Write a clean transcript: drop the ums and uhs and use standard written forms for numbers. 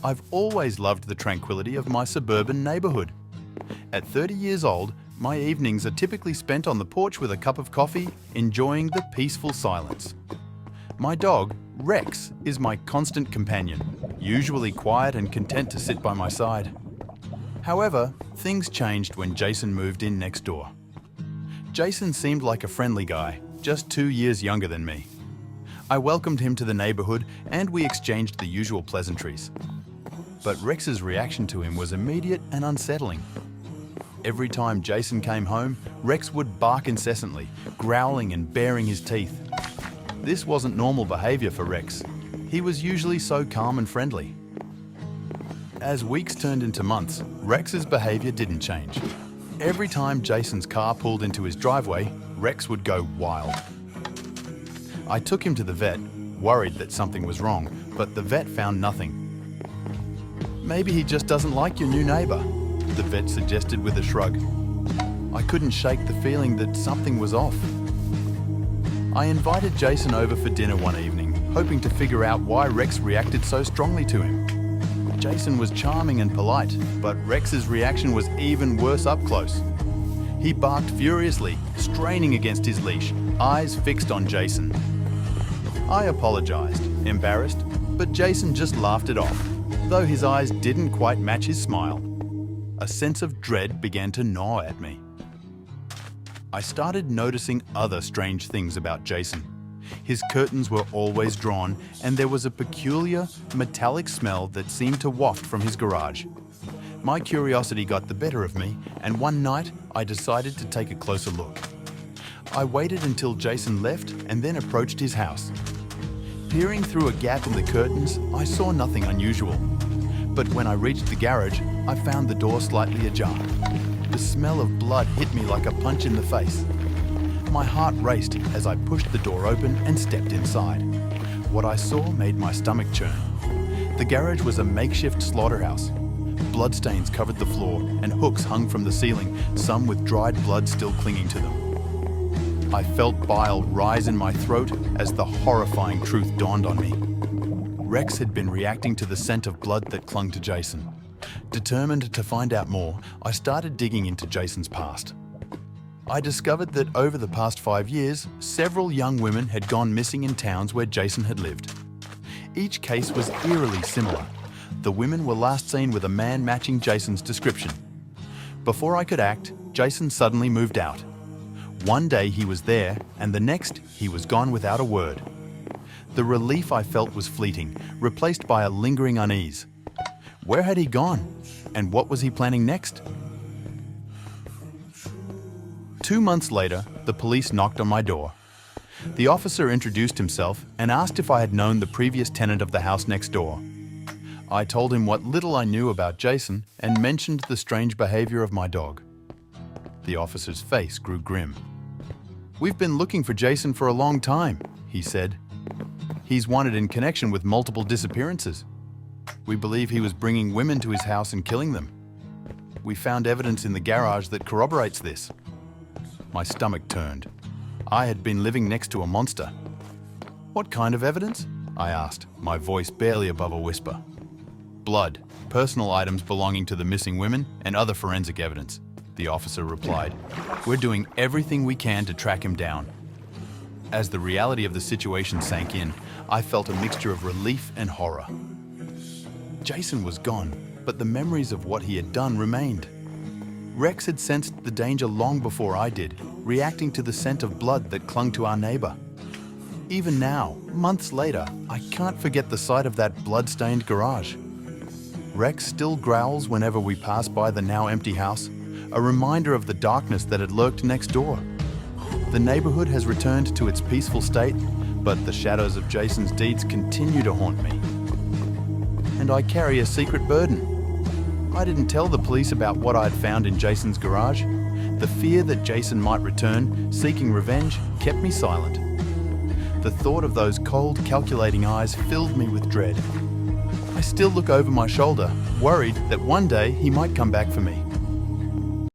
I've always loved the tranquility of my suburban neighborhood. At 30 years old, my evenings are typically spent on the porch with a cup of coffee, enjoying the peaceful silence. My dog, Rex, is my constant companion, usually quiet and content to sit by my side. However, things changed when Jason moved in next door. Jason seemed like a friendly guy, just 2 years younger than me. I welcomed him to the neighborhood and we exchanged the usual pleasantries. But Rex's reaction to him was immediate and unsettling. Every time Jason came home, Rex would bark incessantly, growling and baring his teeth. This wasn't normal behavior for Rex. He was usually so calm and friendly. As weeks turned into months, Rex's behavior didn't change. Every time Jason's car pulled into his driveway, Rex would go wild. I took him to the vet, worried that something was wrong, but the vet found nothing. "Maybe he just doesn't like your new neighbor," the vet suggested with a shrug. I couldn't shake the feeling that something was off. I invited Jason over for dinner one evening, hoping to figure out why Rex reacted so strongly to him. Jason was charming and polite, but Rex's reaction was even worse up close. He barked furiously, straining against his leash, eyes fixed on Jason. I apologized, embarrassed, but Jason just laughed it off, though his eyes didn't quite match his smile. A sense of dread began to gnaw at me. I started noticing other strange things about Jason. His curtains were always drawn, and there was a peculiar, metallic smell that seemed to waft from his garage. My curiosity got the better of me, and one night I decided to take a closer look. I waited until Jason left and then approached his house. Peering through a gap in the curtains, I saw nothing unusual. But when I reached the garage, I found the door slightly ajar. The smell of blood hit me like a punch in the face. My heart raced as I pushed the door open and stepped inside. What I saw made my stomach churn. The garage was a makeshift slaughterhouse. Bloodstains covered the floor and hooks hung from the ceiling, some with dried blood still clinging to them. I felt bile rise in my throat as the horrifying truth dawned on me. Rex had been reacting to the scent of blood that clung to Jason. Determined to find out more, I started digging into Jason's past. I discovered that over the past 5 years, several young women had gone missing in towns where Jason had lived. Each case was eerily similar. The women were last seen with a man matching Jason's description. Before I could act, Jason suddenly moved out. One day he was there, and the next he was gone without a word. The relief I felt was fleeting, replaced by a lingering unease. Where had he gone? And what was he planning next? 2 months later, the police knocked on my door. The officer introduced himself and asked if I had known the previous tenant of the house next door. I told him what little I knew about Jason and mentioned the strange behavior of my dog. The officer's face grew grim. "We've been looking for Jason for a long time," he said. "He's wanted in connection with multiple disappearances. We believe he was bringing women to his house and killing them. We found evidence in the garage that corroborates this." My stomach turned. I had been living next to a monster. "What kind of evidence?" I asked, my voice barely above a whisper. "Blood, personal items belonging to the missing women, and other forensic evidence," the officer replied. "We're doing everything we can to track him down." As the reality of the situation sank in, I felt a mixture of relief and horror. Jason was gone, but the memories of what he had done remained. Rex had sensed the danger long before I did, reacting to the scent of blood that clung to our neighbor. Even now, months later, I can't forget the sight of that blood-stained garage. Rex still growls whenever we pass by the now empty house, a reminder of the darkness that had lurked next door. The neighborhood has returned to its peaceful state, but the shadows of Jason's deeds continue to haunt me. And I carry a secret burden. I didn't tell the police about what I had found in Jason's garage. The fear that Jason might return, seeking revenge, kept me silent. The thought of those cold, calculating eyes filled me with dread. I still look over my shoulder, worried that one day he might come back for me.